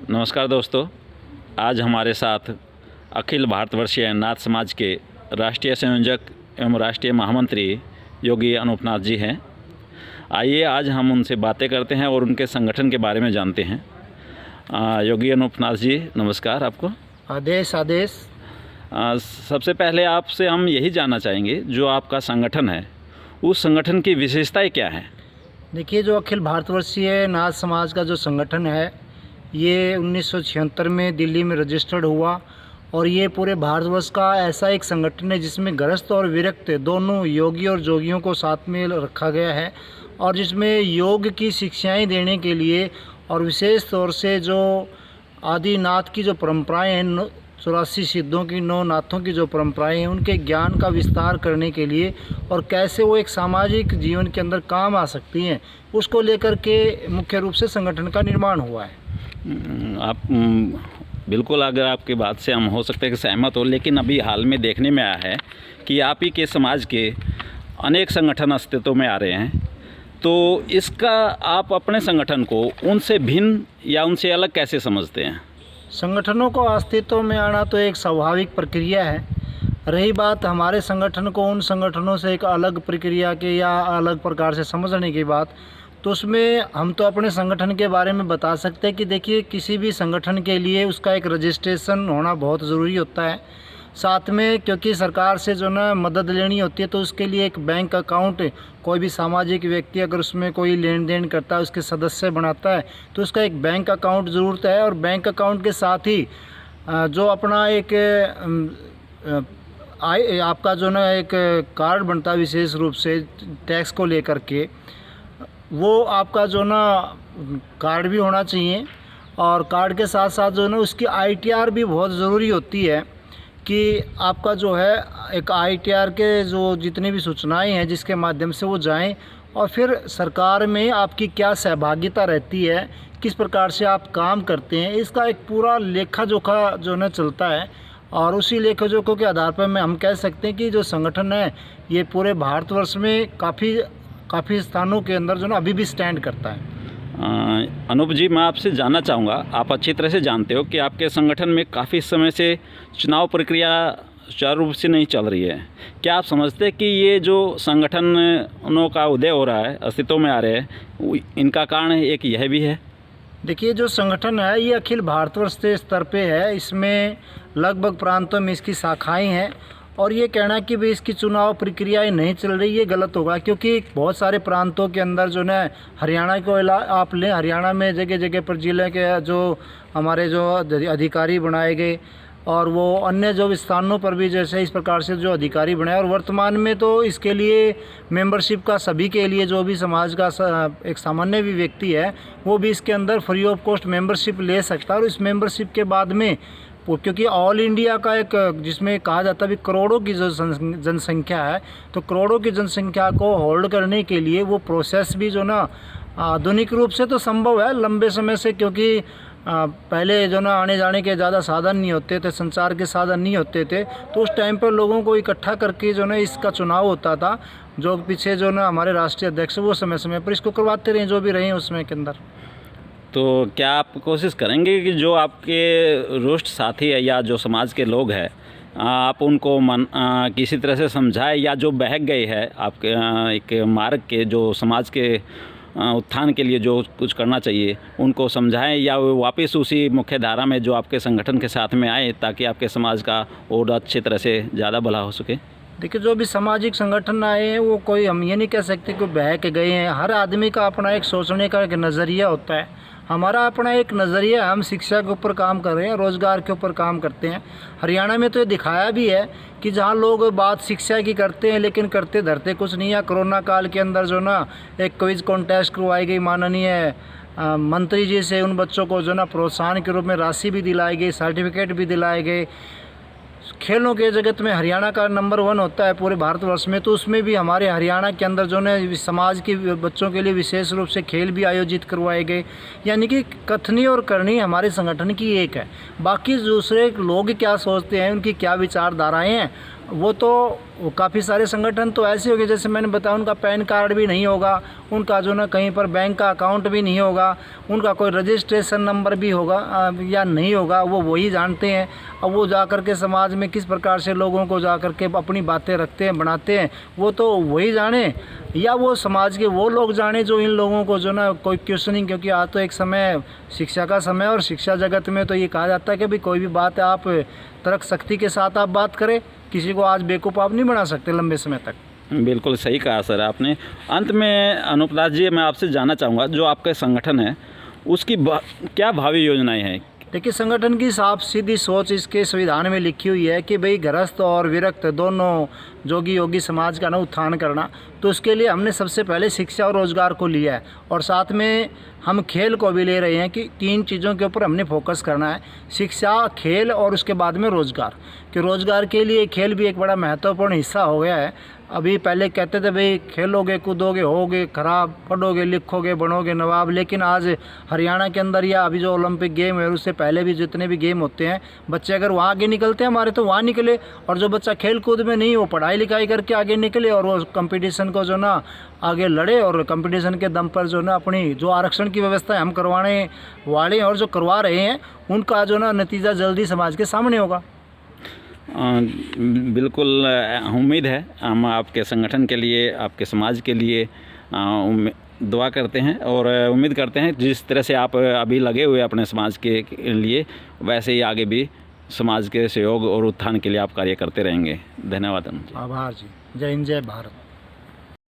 नमस्कार दोस्तों, आज हमारे साथ अखिल भारतवर्षीय नाथ समाज के राष्ट्रीय संयोजक एवं राष्ट्रीय महामंत्री योगी अनूपनाथ जी हैं। आइए आज हम उनसे बातें करते हैं और उनके संगठन के बारे में जानते हैं। योगी अनूपनाथ जी, नमस्कार आपको। आदेश आदेश। सबसे पहले आपसे हम यही जानना चाहेंगे, जो आपका संगठन है उस संगठन की विशेषताएं क्या हैं? देखिए, जो अखिल भारतवर्षीय नाथ समाज का जो संगठन है, ये 1976 में दिल्ली में रजिस्टर्ड हुआ और ये पूरे भारतवर्ष का ऐसा एक संगठन है जिसमें गृहस्थ और विरक्त दोनों योगी और जोगियों को साथ में रखा गया है और जिसमें योग की शिक्षाएं देने के लिए और विशेष तौर से जो आदिनाथ की जो परंपराएं हैं, 84 सिद्धों की, 9 नाथों की जो परंपराएं हैं, उनके ज्ञान का विस्तार करने के लिए और कैसे वो एक सामाजिक जीवन के अंदर काम आ सकती हैं, उसको लेकर के मुख्य रूप से संगठन का निर्माण हुआ है। आप बिल्कुल, अगर आपकी बात से हम हो सकते हैं कि सहमत हो, लेकिन अभी हाल में देखने में आया है कि आप ही के समाज के अनेक संगठन अस्तित्व में आ रहे हैं, तो इसका आप अपने संगठन को उनसे भिन्न या उनसे अलग कैसे समझते हैं? संगठनों को अस्तित्व में आना तो एक स्वाभाविक प्रक्रिया है। रही बात हमारे संगठन को उन संगठनों से एक अलग प्रक्रिया के या अलग प्रकार से समझने की बात, तो उसमें हम तो अपने संगठन के बारे में बता सकते हैं कि देखिए, किसी भी संगठन के लिए उसका एक रजिस्ट्रेशन होना बहुत ज़रूरी होता है। साथ में क्योंकि सरकार से जो ना मदद लेनी होती है, तो उसके लिए एक बैंक अकाउंट, कोई भी सामाजिक व्यक्ति अगर उसमें कोई लेन देन करता है, उसके सदस्य बनाता है, तो उसका एक बैंक अकाउंट ज़रूरत है। और बैंक अकाउंट के साथ ही जो अपना एक आपका जो ना एक कार्ड बनता है विशेष रूप से टैक्स को लेकर के, वो आपका जो ना कार्ड भी होना चाहिए। और कार्ड के साथ साथ जो ना उसकी ITR भी बहुत ज़रूरी होती है कि आपका जो है एक ITR के जो जितनी भी सूचनाएं हैं जिसके माध्यम से वो जाएं, और फिर सरकार में आपकी क्या सहभागिता रहती है, किस प्रकार से आप काम करते हैं, इसका एक पूरा लेखा जोखा जो ना चलता है। और उसी लेखा जोखों के आधार पर मैं हम कह सकते हैं कि जो संगठन है ये पूरे भारतवर्ष में काफ़ी स्थानों के अंदर जो ना अभी भी स्टैंड करता है। अनूप जी, मैं आपसे जानना चाहूँगा, आप अच्छी तरह से जानते हो कि आपके संगठन में काफ़ी समय से चुनाव प्रक्रिया सुचारू रूप से नहीं चल रही है। क्या आप समझते हैं कि ये जो संगठनों का उदय हो रहा है, अस्तित्व में आ रहे हैं, इनका कारण एक यह भी है? देखिए, जो संगठन है ये अखिल भारतवर्ष के स्तर पे है, इसमें लगभग प्रांतों में इसकी शाखाएं हैं और ये कहना कि भाई इसकी चुनाव प्रक्रियाएं नहीं चल रही, ये गलत होगा। क्योंकि बहुत सारे प्रांतों के अंदर जो ना हरियाणा को आप लें, हरियाणा में जगह जगह पर जिले के जो हमारे जो अधिकारी बनाए गए और वो अन्य जो स्थानों पर भी जैसे इस प्रकार से जो अधिकारी बनाए, और वर्तमान में तो इसके लिए मेंबरशिप का सभी के लिए जो भी समाज का एक सामान्य भी व्यक्ति है वो भी इसके अंदर फ्री ऑफ कॉस्ट मेंबरशिप ले सकता है। और इस मेंबरशिप के बाद में क्योंकि ऑल इंडिया का एक जिसमें कहा जाता है भी करोड़ों की जो जनसंख्या है, तो करोड़ों की जनसंख्या को होल्ड करने के लिए वो प्रोसेस भी जो ना आधुनिक रूप से तो संभव है लंबे समय से, क्योंकि पहले जो ना आने जाने के ज़्यादा साधन नहीं होते थे, संचार के साधन नहीं होते थे, तो उस टाइम पर लोगों को इकट्ठा करके जो ना इसका चुनाव होता था। जो पीछे जो ना हमारे राष्ट्रीय अध्यक्ष वो समय समय पर इसको करवाते रहे, जो भी रहे उसमें के अंदर। तो क्या आप कोशिश करेंगे कि जो आपके रुष्ट साथी है या जो समाज के लोग हैं, आप उनको किसी तरह से समझाएं, या जो बहक गए हैं आपके एक मार्ग के, जो समाज के उत्थान के लिए जो कुछ करना चाहिए उनको समझाएं, या वो वापस उसी मुख्य धारा में जो आपके संगठन के साथ में आए, ताकि आपके समाज का और अच्छी तरह से ज़्यादा भला हो सके? देखिए, जो भी सामाजिक संगठन आए हैं वो कोई हम ये नहीं कह सकते कि बह के गए हैं। हर आदमी का अपना एक सोचने का एक नज़रिया होता है। हमारा अपना एक नज़रिया, हम शिक्षा के ऊपर काम कर रहे हैं, रोज़गार के ऊपर काम करते हैं। हरियाणा में तो ये दिखाया भी है कि जहाँ लोग बात शिक्षा की करते हैं लेकिन करते धरते कुछ नहीं है। कोरोना काल के अंदर जो ना एक क्विज कॉन्टेस्ट करवाई गई माननीय मंत्री जी से, उन बच्चों को जो ना प्रोत्साहन के रूप में राशि भी दिलाई गई, सर्टिफिकेट भी दिलाए गए। खेलों के जगत में हरियाणा का नंबर 1 होता है पूरे भारतवर्ष में, तो उसमें भी हमारे हरियाणा के अंदर जो है समाज के बच्चों के लिए विशेष रूप से खेल भी आयोजित करवाए गए। यानी कि कथनी और करनी हमारे संगठन की एक है। बाकी दूसरे लोग क्या सोचते हैं, उनकी क्या विचारधाराएं हैं, वो तो काफ़ी सारे संगठन तो ऐसे हो गए, जैसे मैंने बताया, उनका पैन कार्ड भी नहीं होगा, उनका जो ना कहीं पर बैंक का अकाउंट भी नहीं होगा, उनका कोई रजिस्ट्रेशन नंबर भी होगा या नहीं होगा, वो वही जानते हैं। अब वो जा कर के समाज में किस प्रकार से लोगों को जा कर के अपनी बातें रखते हैं, बनाते हैं, वो तो वही जाने, या वो समाज के वो लोग जाने जो इन लोगों को जो ना कोई क्वेश्चनिंग, क्योंकि आज तो एक समय शिक्षा का समय, और शिक्षा जगत में तो ये कहा जाता है कि भाई कोई भी बात आप तर्क शक्ति के साथ आप बात करें, किसी को आज बेवकूफ़ आप नहीं बना सकते लंबे समय तक। बिल्कुल सही कहा सर आपने। अंत में अनूप दास जी, मैं आपसे जानना चाहूँगा, जो आपका संगठन है उसकी क्या भावी योजनाएं हैं? देखिए, संगठन की साफ सीधी सोच इसके संविधान में लिखी हुई है कि भाई गृहस्थ और विरक्त दोनों जोगी योगी समाज का ना उत्थान करना। तो उसके लिए हमने सबसे पहले शिक्षा और रोज़गार को लिया है, और साथ में हम खेल को भी ले रहे हैं कि 3 चीज़ों के ऊपर हमने फोकस करना है, शिक्षा, खेल और उसके बाद में रोज़गार। कि रोज़गार के लिए खेल भी एक बड़ा महत्वपूर्ण हिस्सा हो गया है। अभी पहले कहते थे भाई खेलोगे कूदोगे होगे खराब, पढ़ोगे लिखोगे बनोगे नवाब, लेकिन आज हरियाणा के अंदर या अभी जो ओलंपिक गेम है उससे पहले भी जितने भी गेम होते हैं, बच्चे अगर वहाँ आगे निकलते हैं हमारे तो वहाँ निकले, और जो बच्चा खेल कूद में नहीं, वो पढ़ाई लिखाई करके आगे निकले और वो कंपटीशन को जो ना आगे लड़े, और कंपटीशन के दम पर जो ना अपनी जो आरक्षण की व्यवस्था हम करवाने वाले हैं और जो करवा रहे हैं, उनका जो ना नतीजा जल्दी समाज के सामने होगा। बिल्कुल उम्मीद है, हम आपके संगठन के लिए, आपके समाज के लिए दुआ करते हैं और उम्मीद करते हैं जिस तरह से आप अभी लगे हुए अपने समाज के लिए, वैसे ही आगे भी समाज के सहयोग और उत्थान के लिए आप कार्य करते रहेंगे। धन्यवाद। आभार जी। जय हिंद, जय भारत।